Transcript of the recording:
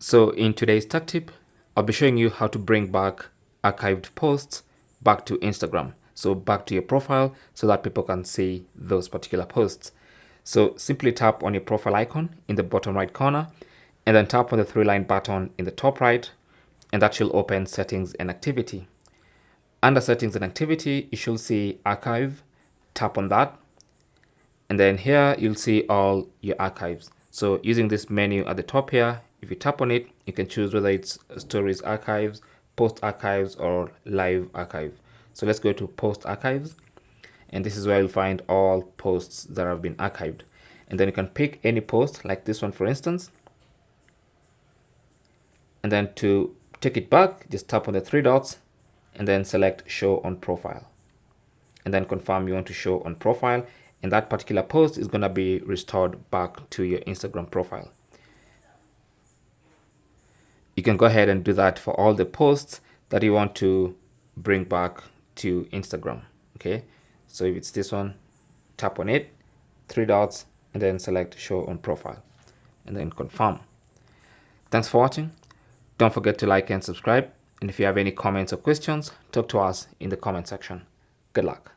So in today's tech tip, I'll be showing you how to bring back archived posts back to Instagram. So back to your profile so that people can see those particular posts. So simply tap on your profile icon in the bottom right corner and then tap on the three-line button in the top right, and that should open settings and activity. Under settings and activity, you should see archive. Tap on that. And then here you'll see all your archives. So using this menu at the top here, if you tap on it, you can choose whether it's stories archives, post archives, or live archive. So let's go to post archives. And this is where you'll find all posts that have been archived. And then you can pick any post like this one, for instance. And then to take it back, just tap on the three dots and then select show on profile. And then confirm you want to show on profile. And that particular post is going to be restored back to your Instagram profile. You can go ahead and do that for all the posts that you want to bring back to Instagram. Okay, so if it's this one, tap on it, three dots, and then select show on profile, and then confirm. Thanks for watching. Don't forget to like and subscribe. And if you have any comments or questions, talk to us in the comment section. Good luck.